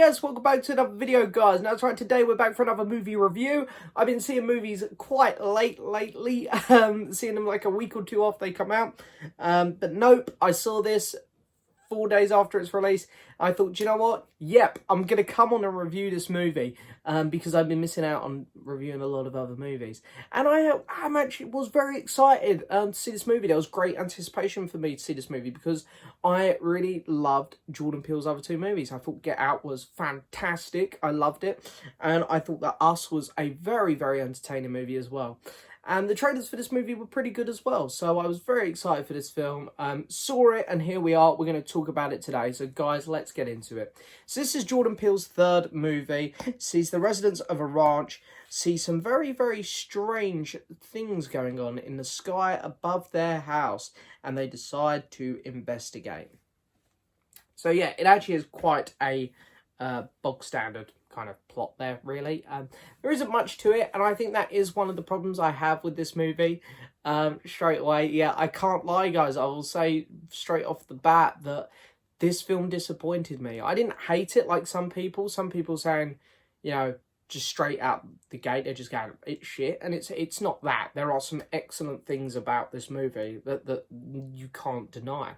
yes, welcome back to another video, guys. Now, that's right, today we're back for another movie review. I've been seeing movies quite late lately, seeing them like a week or two after they come out. But nope, I saw this 4 days after its release. I thought, you know what? Yep, I'm going to come on and review this movie because I've been missing out on reviewing a lot of other movies. And I'm actually was very excited to see this movie. There was great anticipation for me to see this movie because I really loved Jordan Peele's other two movies. I thought Get Out was fantastic. I loved it. And I thought that Us was a very, very entertaining movie as well. And the trailers for this movie were pretty good as well. So I was very excited for this film. Saw it, and here we are. We're going to talk about it today. So guys, let's get into it. So this is Jordan Peele's third movie. Sees the residents of a ranch see some very, very strange things going on in the sky above their house. And they decide to investigate. So yeah, it actually is quite a bog standard kind of plot there, really. There isn't much to it, and I think that is one of the problems I have with this movie. Straight away, yeah, I can't lie, guys. I will say straight off the bat that this film disappointed me. I didn't hate it like some people. Some people saying, you know, just straight out the gate, they're just going, it's shit. And it's not that. There are some excellent things about this movie that you can't deny.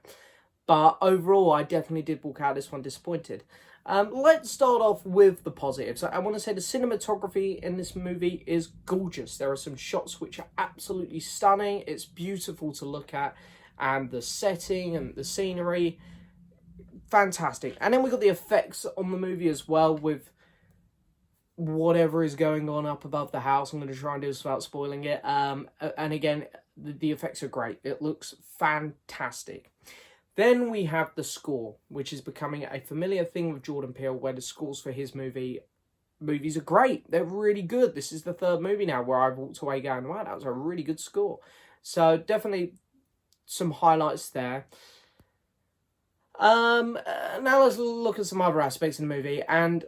But overall, I definitely did walk out this one disappointed. Let's start off with the positives. I want to say the cinematography in this movie is gorgeous. There are some shots which are absolutely stunning. It's beautiful to look at. And the setting and the scenery, fantastic. And then we got the effects on the movie as well with whatever is going on up above the house. I'm going to try and do this without spoiling it. And again, the effects are great. It looks fantastic. Then we have the score, which is becoming a familiar thing with Jordan Peele, where the scores for his movies are great. They're really good. This is the third movie now where I've walked away going, wow, that was a really good score. So definitely some highlights there. Now let's look at some other aspects in the movie and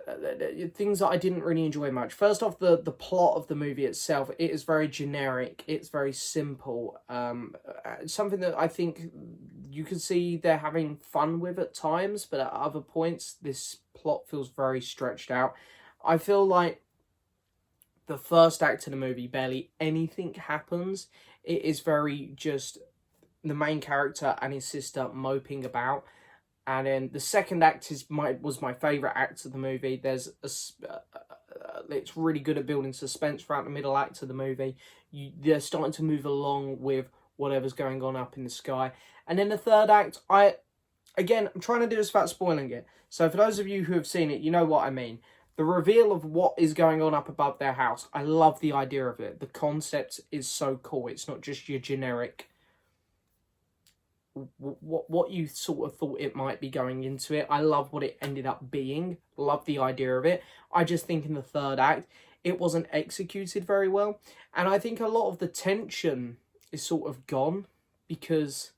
things that I didn't really enjoy much. First off, the plot of the movie itself, it is very generic. It's very simple. Something that I think you can see they're having fun with at times, but at other points, this plot feels very stretched out. I feel like the first act of the movie, barely anything happens. It is very just the main character and his sister moping about. And then the second act was my favourite act of the movie. There's it's really good at building suspense throughout the middle act of the movie. They're starting to move along with whatever's going on up in the sky. And then the third act, I'm trying to do this without spoiling it. So for those of you who have seen it, you know what I mean. The reveal of what is going on up above their house, I love the idea of it. The concept is so cool. It's not just your generic what you sort of thought it might be going into it. I love what it ended up being. Love the idea of it. I just think in the third act, it wasn't executed very well. And I think a lot of the tension is sort of gone because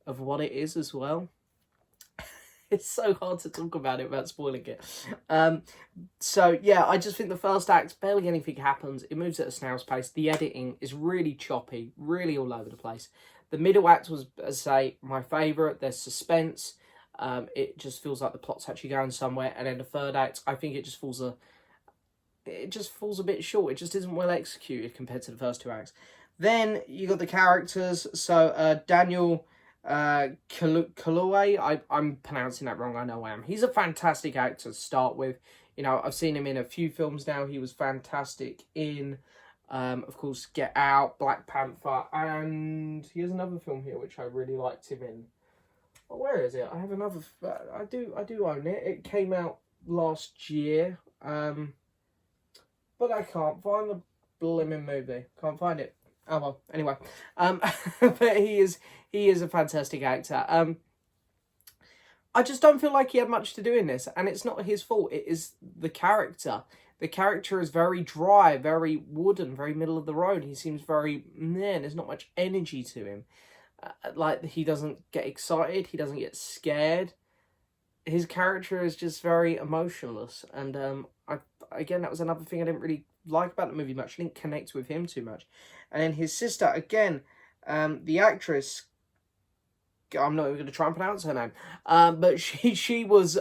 of what it is as well. It's so hard to talk about it without spoiling it. So, yeah, I just think the first act, barely anything happens. It moves at a snail's pace. The editing is really choppy, really all over the place. The middle act was, as I say, my favourite. There's suspense. It just feels like the plot's actually going somewhere. And then the third act, I think it just falls a bit short. It just isn't well executed compared to the first two acts. Then you got the characters. So Daniel Kaluuya, I'm pronouncing that wrong. I know I am. He's a fantastic actor to start with. You know, I've seen him in a few films now. He was fantastic in, of course, Get Out, Black Panther, and he has another film here which I really liked him in. Oh, where is it? I have another. I do own it. It came out last year, but I can't find the blimmin' movie. Can't find it. Oh well. Anyway, but he is a fantastic actor. I just don't feel like he had much to do in this, and it's not his fault. It is the character. The character is very dry, very wooden, very middle of the road. He seems very there's not much energy to him. Like, he doesn't get excited. He doesn't get scared. His character is just very emotionless. And again, that was another thing I didn't really like about the movie much. I didn't connect with him too much. And then his sister, again, the actress, I'm not even going to try and pronounce her name. But she was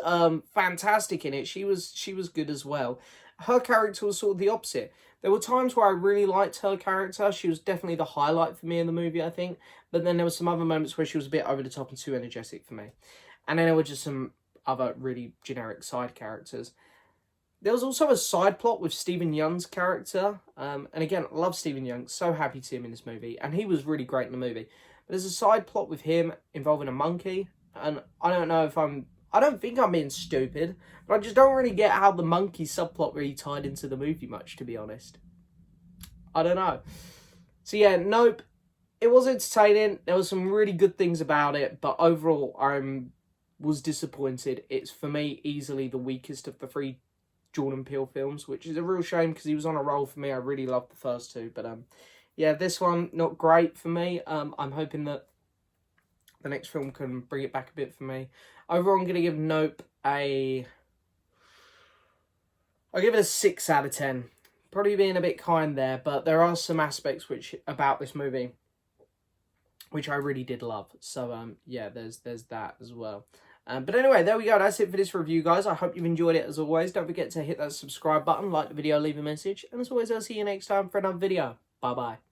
fantastic in it. She was good as well. Her character was sort of the opposite. There were times where I really liked her character. She was definitely the highlight for me in the movie, I think. But then there were some other moments where she was a bit over the top and too energetic for me. And then there were just some other really generic side characters. There was also a side plot with Stephen Young's character. And again, love Stephen Young. So happy to see him in this movie. And he was really great in the movie. But there's a side plot with him involving a monkey. And I don't know if I don't think I'm being stupid. But I just don't really get how the monkey subplot really tied into the movie much, to be honest. I don't know. So yeah, Nope. It was entertaining. There were some really good things about it. But overall, I was disappointed. It's, for me, easily the weakest of the three Jordan Peele films, which is a real shame because he was on a roll for me. I really loved the first two, but yeah, this one not great for me. I'm hoping that the next film can bring it back a bit for me. Overall, I'm going to give Nope I'll give it a 6 out of 10. Probably being a bit kind there, but there are some aspects about this movie which I really did love. So yeah, there's that as well. But anyway, there we go. That's it for this review, guys. I hope you've enjoyed it as always. Don't forget to hit that subscribe button, like the video, leave a message. And as always, I'll see you next time for another video. Bye-bye.